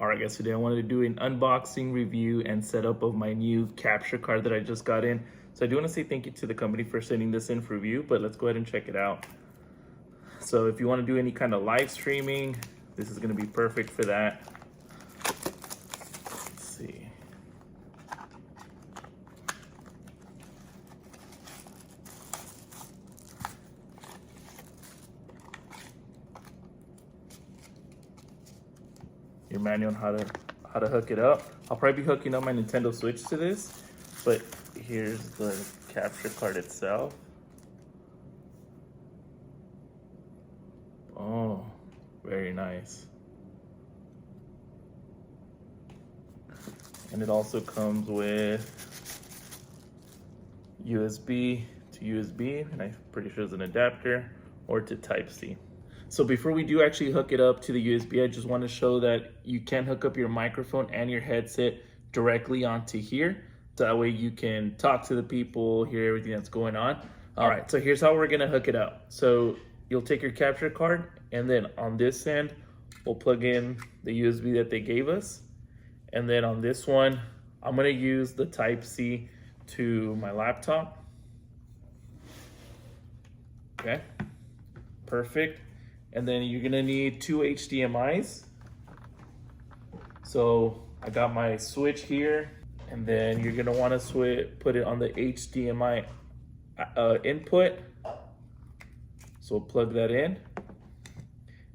Alright guys, today I wanted to do an unboxing, review, and setup of my new capture card that I just got in. So I do want to say thank you to the company for sending this in for review, but let's go ahead and check it out. So if you want to do any kind of live streaming, this is going to be perfect for that. Let's see. Your manual on how to hook it up. I'll probably be hooking up my Nintendo Switch to this, but here's the capture card itself. Oh, very nice. And it also comes with USB to USB, and I'm pretty sure it's an adapter, or to Type-C. So before we do actually hook it up to the USB, I just want to show that you can hook up your microphone and your headset directly onto here. So that way you can talk to the people, hear everything that's going on. All right, so here's how we're gonna hook it up. So you'll take your capture card, and then on this end, we'll plug in the USB that they gave us. And then on this one, I'm gonna use the Type-C to my laptop. Okay, perfect. And then you're gonna need 2 HDMIs. So I got my switch here, and then you're gonna wanna put it on the HDMI input. So we'll plug that in.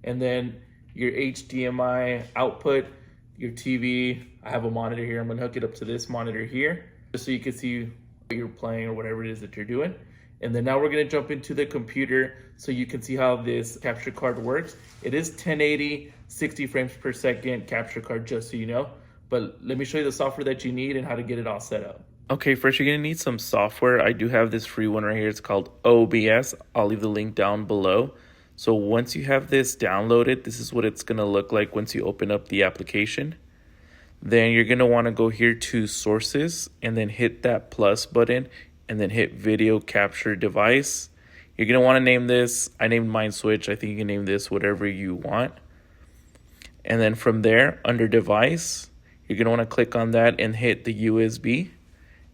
And then your HDMI output, your TV, I have a monitor here. I'm gonna hook it up to this monitor here, just so you can see what you're playing or whatever it is that you're doing. And then now we're gonna jump into the computer so you can see how this capture card works. It is 1080, 60 frames per second capture card, just so you know. But let me show you the software that you need and how to get it all set up. Okay, first you're gonna need some software. I do have this free one right here. It's called OBS. I'll leave the link down below. So once you have this downloaded, this is what it's gonna look like once you open up the application. Then you're gonna wanna go here to sources and then hit that plus button and then hit video capture device. You're gonna wanna name this, I named mine Switch. I think you can name this whatever you want. And then from there, under device, you're gonna wanna click on that and hit the USB.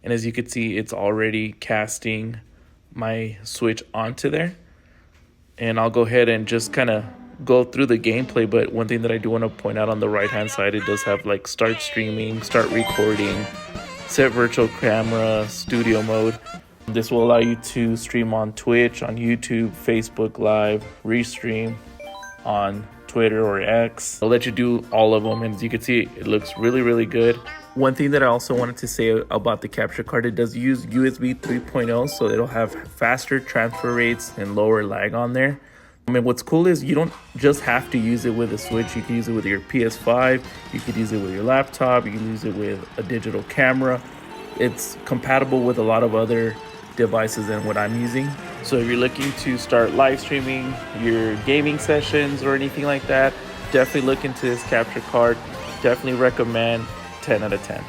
And as you can see, it's already casting my Switch onto there. And I'll go ahead and just kind of go through the gameplay, but one thing that I do want to point out on the right hand side, it does have like start streaming, start recording, set virtual camera, studio mode. This will allow you to stream on Twitch, on YouTube, Facebook Live, restream on Twitter or X. I'll let you do all of them, and as you can see, it looks really, really good. One thing that I also wanted to say about the capture card, it does use USB 3.0, so it'll have faster transfer rates and lower lag on there. I mean, what's cool is you don't just have to use it with a Switch. You can use it with your PS5, you could use it with your laptop, you can use it with a digital camera. It's compatible with a lot of other devices than what I'm using. So if you're looking to start live streaming your gaming sessions or anything like that, definitely look into this capture card. Definitely recommend. 10 out of 10.